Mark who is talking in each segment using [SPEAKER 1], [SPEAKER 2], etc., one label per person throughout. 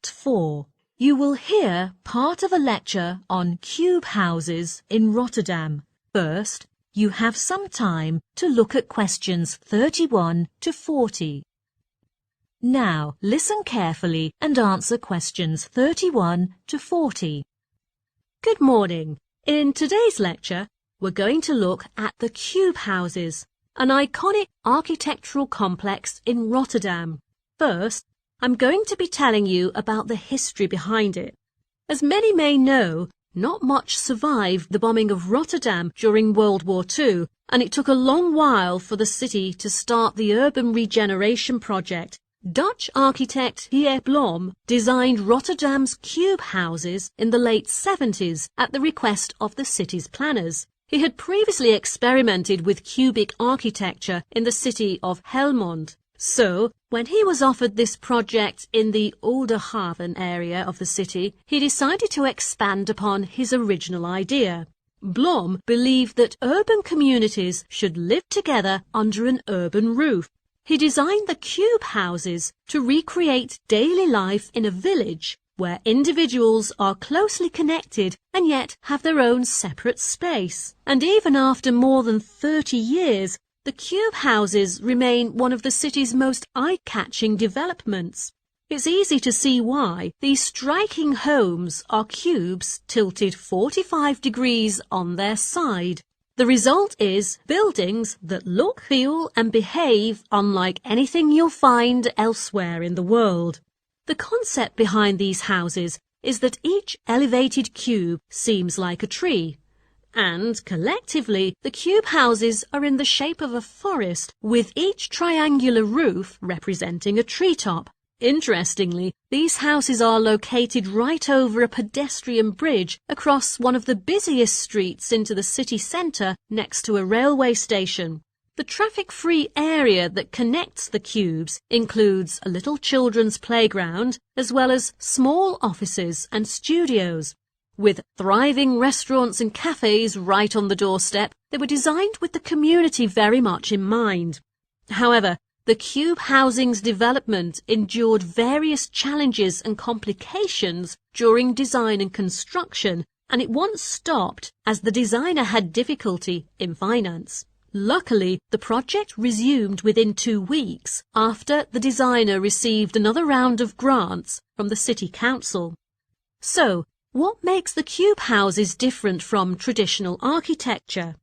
[SPEAKER 1] Part 4. You will hear part of a lecture on cube houses in Rotterdam. First, you have some time to look at questions 31 to 40. Now, listen carefully and answer questions 31 to 40. Good morning. In today's lecture, we're going to look at the cube houses, an iconic architectural complex in Rotterdam. First, I'm going to be telling you about the history behind it. As many may know, not much survived the bombing of Rotterdam during World War II, and it took a long while for the city to start the urban regeneration project. Dutch architect Pierre Blom designed Rotterdam's cube houses in the late 70s at the request of the city's planners. He had previously experimented with cubic architecture in the city of Helmond. So, when he was offered this project in the Oudehaven area of the city, he decided to expand upon his original idea. Blom believed that urban communities should live together under an urban roof. He designed the cube houses to recreate daily life in a village where individuals are closely connected and yet have their own separate space. And even after more than 30 years, the cube houses remain one of the city's most eye-catching developments. It's easy to see why. These striking homes are cubes tilted 45 degrees on their side. The result is buildings that look, feel and behave unlike anything you'll find elsewhere in the world. The concept behind these houses is that each elevated cube seems like a tree. And, collectively, the cube houses are in the shape of a forest, with each triangular roof representing a treetop. Interestingly, these houses are located right over a pedestrian bridge across one of the busiest streets into the city centre next to a railway station. The traffic-free area that connects the cubes includes a little children's playground, as well as small offices and studios. With thriving restaurants and cafes right on the doorstep, they were designed with the community very much in mind. However, the cube housing's development endured various challenges and complications during design and construction, and it once stopped as the designer had difficulty in finance. Luckily, the project resumed within 2 weeks after the designer received another round of grants from the city council. So, what makes the cube houses different from traditional architecture?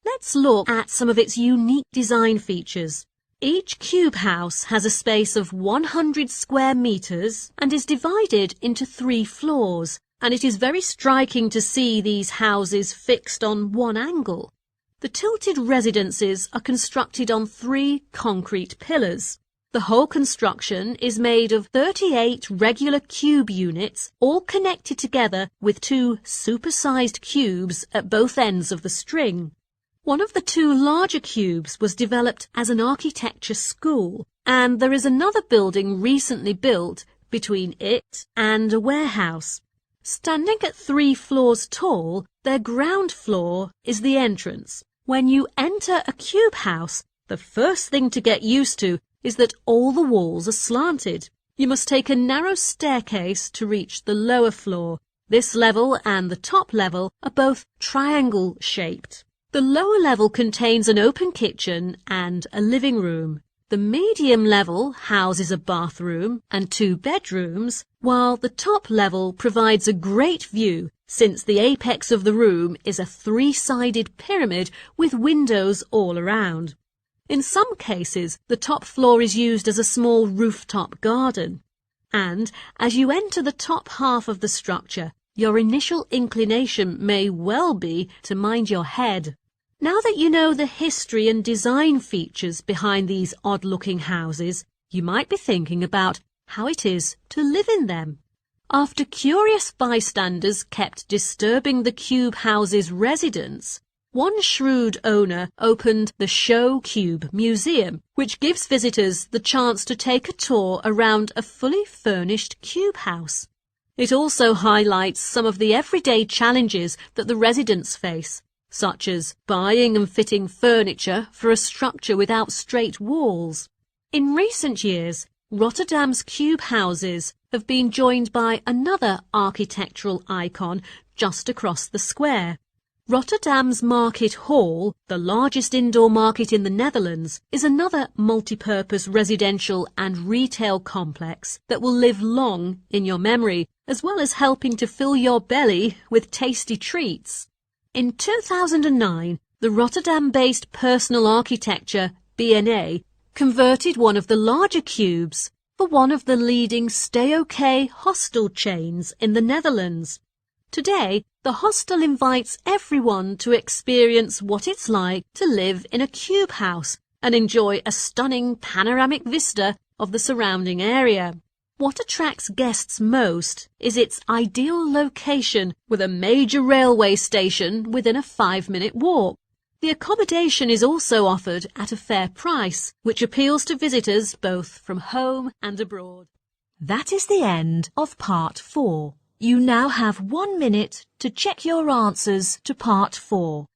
[SPEAKER 1] Let's look at some of its unique design features. Each cube house has a space of 100 square meters and is divided into 3 floors, and it is very striking to see these houses fixed on one angle. The tilted residences are constructed on 3 concrete pillars. The whole construction is made of 38 regular cube units, all connected together with 2 supersized cubes at both ends of the string. One of the 2 larger cubes was developed as an architecture school, and there is another building recently built between it and a warehouse. Standing at 3 floors tall, their ground floor is the entrance. When you enter a cube house, the first thing to get used to is that all the walls are slanted. You must take a narrow staircase to reach the lower floor. This level and the top level are both triangle-shaped. The lower level contains an open kitchen and a living room. The medium level houses a bathroom and 2 bedrooms, while the top level provides a great view since the apex of the room is a 3-sided pyramid with windows all around. In some cases, the top floor is used as a small rooftop garden. And as you enter the top half of the structure, your initial inclination may well be to mind your head. Now that you know the history and design features behind these odd-looking houses, you might be thinking about how it is to live in them. After curious bystanders kept disturbing the cube house's residents, one shrewd owner opened the Show Cube Museum, which gives visitors the chance to take a tour around a fully furnished cube house. It also highlights some of the everyday challenges that the residents face, such as buying and fitting furniture for a structure without straight walls. In recent years, Rotterdam's cube houses have been joined by another architectural icon just across the square. Rotterdam's Market Hall, the largest indoor market in the Netherlands, is another multi-purpose residential and retail complex that will live long in your memory, as well as helping to fill your belly with tasty treats. In 2009, the Rotterdam-based Personal Architecture, B&A, converted one of the larger cubes for one of the leading stay-okay hostel chains in the Netherlands. Today, the hostel invites everyone to experience what it's like to live in a cube house and enjoy a stunning panoramic vista of the surrounding area. What attracts guests most is its ideal location with a major railway station within a 5-minute walk. The accommodation is also offered at a fair price, which appeals to visitors both from home and abroad. That is the end of Part 4. You now have 1 minute to check your answers to Part 4.